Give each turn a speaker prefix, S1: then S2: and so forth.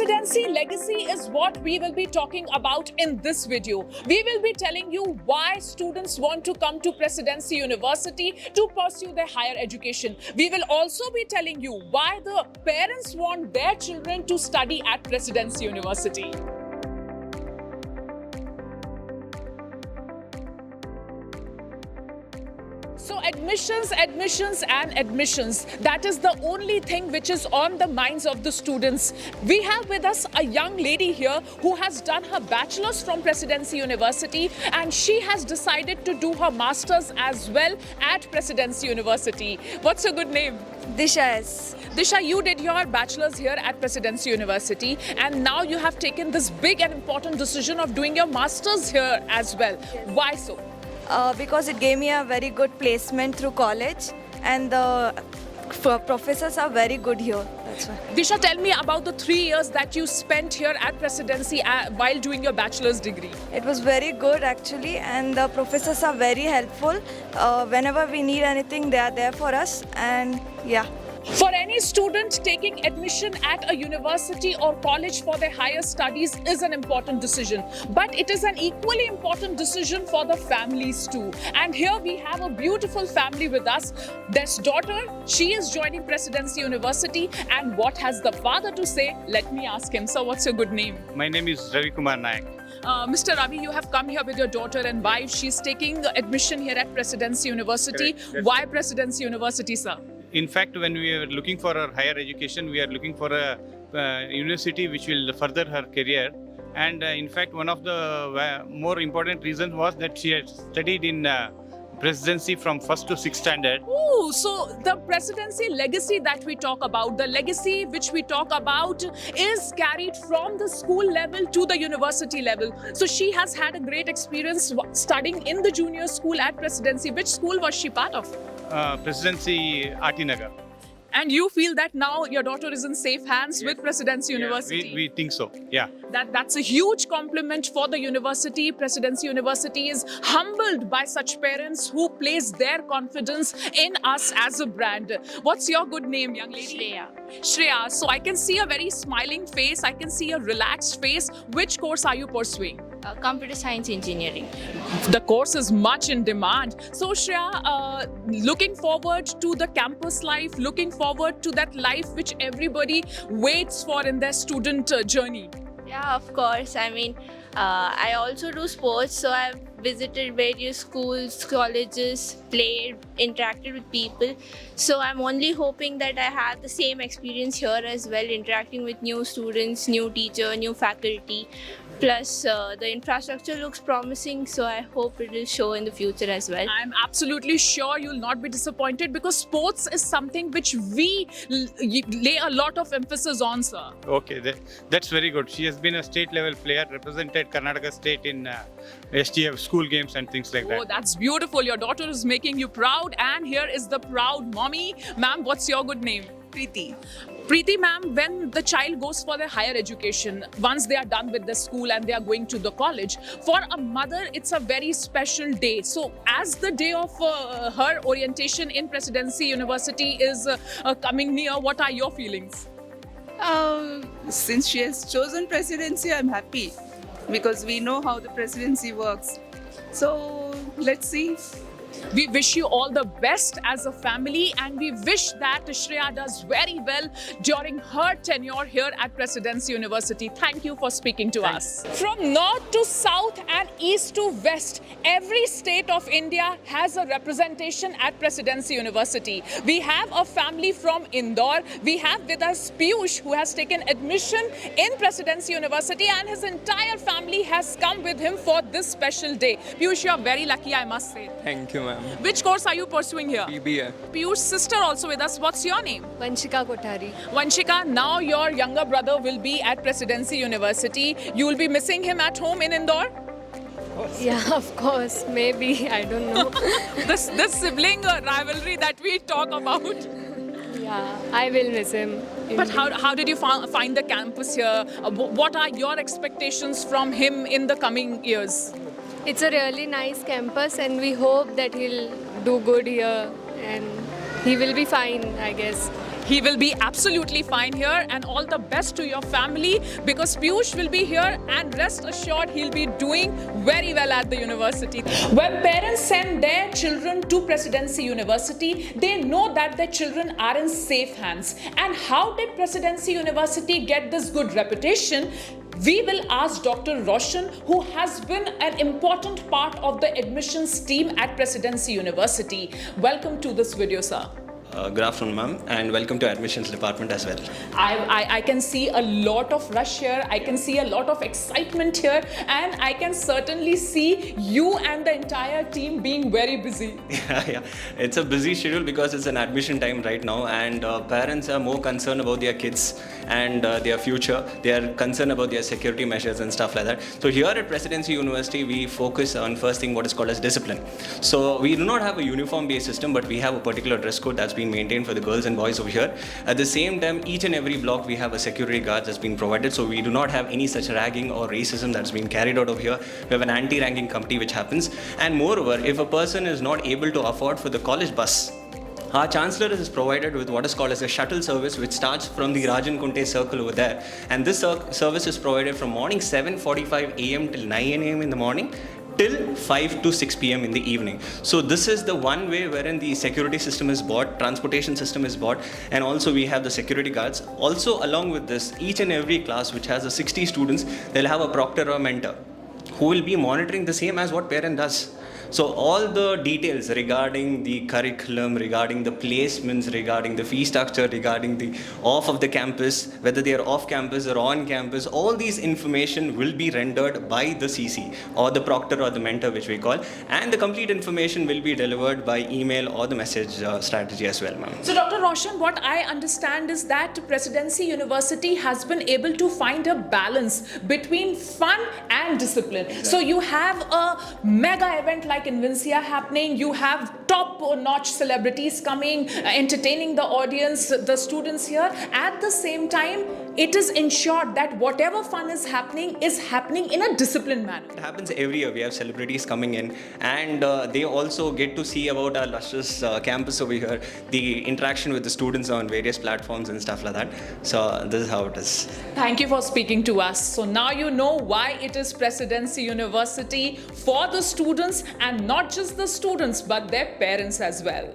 S1: Presidency legacy is what we will be talking about in this video. We will be telling you why students want to come to Presidency University to pursue their higher education. We will also be telling you why the parents want their children to study at Presidency University. So admissions, and admissions. That is the only thing which is on the minds of the students. We have with us a young lady here who has done her bachelor's from Presidency University and she has decided to do her master's as well at Presidency University. What's your good name?
S2: Disha S.
S1: Disha, you did your bachelor's here at Presidency University and now you have taken this big and important decision of doing your master's here as well.
S2: Yes.
S1: Why so?
S2: Because it gave me a very good placement through college and the professors are very good here. That's why.
S1: Disha, tell me about the 3 years that you spent here at Presidency while doing your bachelor's degree.
S2: It was very good actually, and the professors are very helpful. Whenever we need anything, they are there for us, and yeah.
S1: For any student, taking admission at a university or college for their higher studies is an important decision. But it is an equally important decision for the families too. And here we have a beautiful family with us. This daughter, she is joining Presidency University. And what has the father to say? Let me ask him. So what's your good name?
S3: My name is Ravi Kumar Nayak.
S1: Mr. Ravi, you have come here with your daughter and wife. She's taking admission here at Presidency University.
S3: Correct.
S1: Why Presidency University, sir?
S3: In fact, when we are looking for her higher education, we are looking for a university which will further her career. And in fact, one of the more important reasons was that she had studied in presidency from 1st to 6th standard.
S1: Ooh, so the presidency legacy that we talk about, the legacy which we talk about is carried from the school level to the university level. So she has had a great experience studying in the junior school at Presidency. Which school was she part of?
S3: Presidency Atinagar.
S1: And you feel that now your daughter is in safe hands with Presidency University?
S3: We think so, yeah.
S1: That's a huge compliment for the university. Presidency University is humbled by such parents who place their confidence in us as a brand. What's your good name, young lady?
S4: Shreya.
S1: Shreya. So I can see a very smiling face. I can see a relaxed face. Which course are you pursuing?
S4: Computer science engineering.
S1: The course is much in demand. So Shreya, looking forward to the campus life, looking forward to that life which everybody waits for in their student journey.
S4: Yeah, of course. I mean, I also do sports, so I've visited various schools, colleges, played, interacted with people. So I'm only hoping that I have the same experience here as well, interacting with new students, new teacher, new faculty. Plus, the infrastructure looks promising, so I hope it will show in the future as well.
S1: I'm absolutely sure you'll not be disappointed because sports is something which we lay a lot of emphasis on, sir.
S3: Okay, that's very good. She has been a state level player, represented Karnataka state in STF school games and things like that.
S1: Oh, that's beautiful. Your daughter is making you proud, and here is the proud mommy. Ma'am, what's your good name?
S5: Preeti.
S1: Preeti ma'am, when the child goes for their higher education, once they are done with the school and they are going to the college, for a mother, it's a very special day. So as the day of her orientation in Presidency University is coming near, what are your feelings?
S5: Since she has chosen presidency, I'm happy because we know how the presidency works. So let's see.
S1: We wish you all the best as a family and we wish that Shreya does very well during her tenure here at Presidency University. Thank you for speaking to us. From north to south and east to west, every state of India has a representation at Presidency University. We have a family from Indore. We have with us Piyush, who has taken admission in Presidency University, and his entire family has come with him for this special day. Piyush, you are very lucky, I must say.
S6: Thank you, ma'am.
S1: Which course are you pursuing here?
S6: BBA.
S1: Piyush's sister also with us. What's your name?
S2: Vanshika Kothari.
S1: Vanshika, now your younger brother will be at Presidency University. You will be missing him at home in Indore?
S7: Yeah, of course. Maybe. I don't know.
S1: This sibling rivalry that we talk about.
S7: Yeah, I will miss him.
S1: But how did you find the campus here? What are your expectations from him in the coming years?
S7: It's a really nice campus and we hope that he'll do good here and he will be fine, I guess.
S1: He will be absolutely fine here, and all the best to your family, because Piyush will be here, and rest assured he'll be doing very well at the university. When parents send their children to Presidency University, they know that their children are in safe hands. And how did Presidency University get this good reputation? We will ask Dr. Roshan, who has been an important part of the admissions team at Presidency University. Welcome to this video, sir.
S6: Good afternoon, ma'am, and welcome to admissions department as well.
S1: I can see a lot of rush here, I can see a lot of excitement here, and I can certainly see you and the entire team being very busy.
S6: Yeah, it's a busy schedule because it's an admission time right now, and parents are more concerned about their kids and their future. They are concerned about their security measures and stuff like that. So here at Presidency University, we focus on first thing what is called as discipline. So we do not have a uniform-based system, but we have a particular dress code that's been maintained for the girls and boys over here. At the same time, each and every block we have a security guard that's been provided, so we do not have any such ragging or racism that's been carried out over here. We have an anti-ragging committee which happens, and moreover, if a person is not able to afford for the college bus, our Chancellor is provided with what is called as a shuttle service, which starts from the Rajan Kunte circle over there, and this service is provided from morning 7:45 a.m. till 9 a.m. in the morning till 5 to 6 p.m. in the evening. So this is the one way wherein the security system is bought, transportation system is bought, and also we have the security guards. Also along with this, each and every class which has a 60 students, they'll have a proctor or mentor who will be monitoring the same as what parent does. So all the details regarding the curriculum, regarding the placements, regarding the fee structure, regarding the off of the campus, whether they are off campus or on campus, all these information will be rendered by the CC or the proctor or the mentor, which we call, and the complete information will be delivered by email or the message strategy as well, ma'am.
S1: So Dr. Roshan, what I understand is that Presidency University has been able to find a balance between fun and discipline. Exactly. So you have a mega event like Invincia happening, you have top-notch celebrities coming, entertaining the audience, the students here. At the same time, it is ensured that whatever fun is happening in a disciplined manner.
S6: It happens every year. We have celebrities coming in, and they also get to see about our lustrous campus over here, the interaction with the students on various platforms and stuff like that. So this is how it is.
S1: Thank you for speaking to us. So now you know why it is Presidency University for the students, and not just the students but their parents as well.